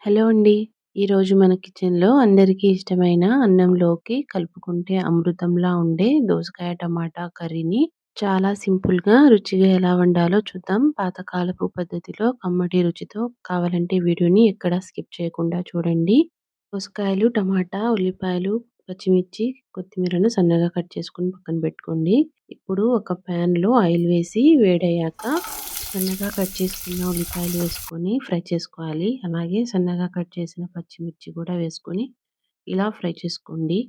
Hello అండి. ఈరోజు మన కిచెన్‌లో అందరికీ ఇష్టమైన అన్నంలోకి కలుపుకుంటే అమృతంలా ఉండే దోసకాయ టమాటా కర్రీని చాలా సింపుల్‌గా, రుచిగా ఎలా వండాలో చూద్దాం. పాతకాలపు పద్ధతిలో కమ్మటి రుచితో. కావాలంటే వీడియోని ఎక్కడ స్కిప్ చేయకుండా చూడండి. దోసకాయలు, టమాటా, ఉల్లిపాయలు, పచ్చిమిర్చి, కొత్తిమీరను సన్నగా కట్ చేసుకొని పక్కన పెట్టుకోండి. ఇప్పుడు ఒక ప్యాన్‌లో ఆయిల్ వేసి వేడయ్యాక సన్నగా కట్ చేసుకున్న ఉల్లిపాయలు వేసుకొని ఫ్రై చేసుకోవాలి. అలాగే సన్నగా కట్ చేసిన పచ్చిమిర్చి కూడా వేసుకొని ఇలా ఫ్రై చేసుకోండి.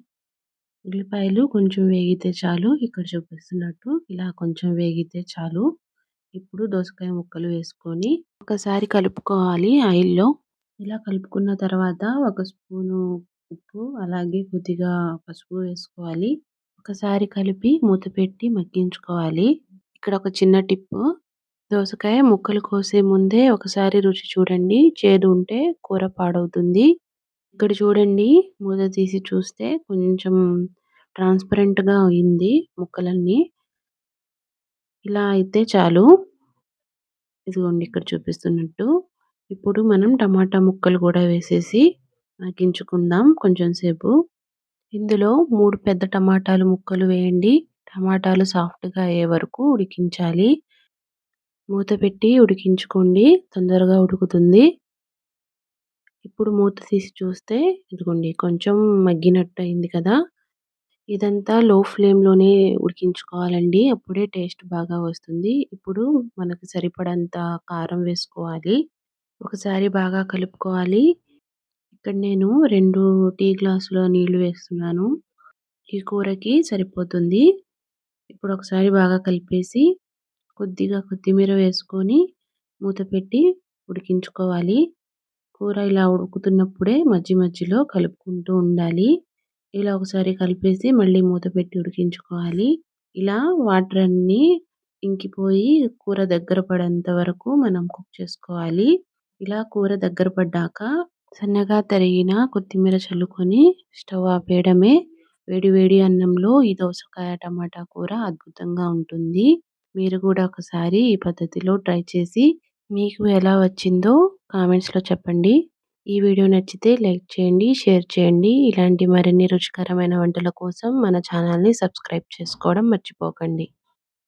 ఉల్లిపాయలు కొంచెం వేగితే చాలు. ఇక్కడ చూపిస్తున్నట్టు ఇలా కొంచెం వేగితే చాలు. ఇప్పుడు దోసకాయ ముక్కలు వేసుకొని ఒకసారి కలుపుకోవాలి ఆయిల్‌లో. ఇలా కలుపుకున్న తర్వాత ఒక స్పూను ఉప్పు, అలాగే కొద్దిగా పసుపు వేసుకోవాలి. ఒకసారి కలిపి మూత పెట్టి మగ్గించుకోవాలి. ఇక్కడ ఒక చిన్న టిప్పు. దోసకాయ ముక్కలు కోసే ముందే ఒకసారి రుచి చూడండి. చేదు ఉంటే కూర పాడవుతుంది. ఇక్కడ చూడండి, మూత తీసి చూస్తే కొంచెం ట్రాన్స్‌పరెంట్‌గా అయింది ముక్కలన్నీ. ఇలా అయితే చాలు. ఇదిగోండి ఇక్కడ చూపిస్తున్నట్టు. ఇప్పుడు మనం టమాటా ముక్కలు కూడా వేసేసి మగ్గించుకుందాం కొంచెం సేపు. ఇందులో 3 పెద్ద టమాటాలు ముక్కలు వేయండి. టమాటాలు సాఫ్ట్‌గా అయ్యే వరకు ఉడికించాలి. మూత పెట్టి ఉడికించుకోండి. తొందరగా ఉడుకుతుంది. ఇప్పుడు మూత తీసి చూస్తే ఇదిగోండి కొంచెం మగ్గినట్టు అయింది కదా! ఇదంతా లో ఫ్లేమ్‌లోనే ఉడికించుకోవాలండి. అప్పుడే టేస్ట్ బాగా వస్తుంది. ఇప్పుడు మనకు సరిపడంత కారం వేసుకోవాలి. ఒకసారి బాగా కలుపుకోవాలి. ఇక్కడ నేను 2 టీ గ్లాసుల నీళ్లు వేస్తున్నాను. ఈ కూరకి సరిపోతుంది. ఇప్పుడు ఒకసారి బాగా కలిపేసి కొద్దిగా కొత్తిమీర వేసుకొని మూత పెట్టి ఉడికించుకోవాలి. కూర ఇలా ఉడుకుతున్నప్పుడే మధ్య మధ్యలో కలుపుకుంటూ ఉండాలి. ఇలా ఒకసారి కలిపేసి మళ్ళీ మూత పెట్టి ఉడికించుకోవాలి. ఇలా వాటర్ అన్నీ ఇంకిపోయి కూర దగ్గర పడేంత వరకు మనం కుక్ చేసుకోవాలి. ఇలా కూర దగ్గర పడ్డాక సన్నగా తరిగిన కొత్తిమీర చల్లుకొని స్టవ్ ఆపేయడమే. వేడి వేడి అన్నంలో ఈ దోసకాయ టమాటా కూర అద్భుతంగా ఉంటుంది. మీరు కూడా ఒకసారి ఈ పద్ధతిలో ట్రై చేసి మీకు ఎలా వచ్చిందో కామెంట్స్‌లో చెప్పండి. ఈ వీడియో నచ్చితే లైక్ చేయండి, షేర్ చేయండి. ఇలాంటి మరిన్ని రుచికరమైన వంటల కోసం మన ఛానల్‌ని సబ్స్క్రైబ్ చేసుకోవడం మర్చిపోకండి.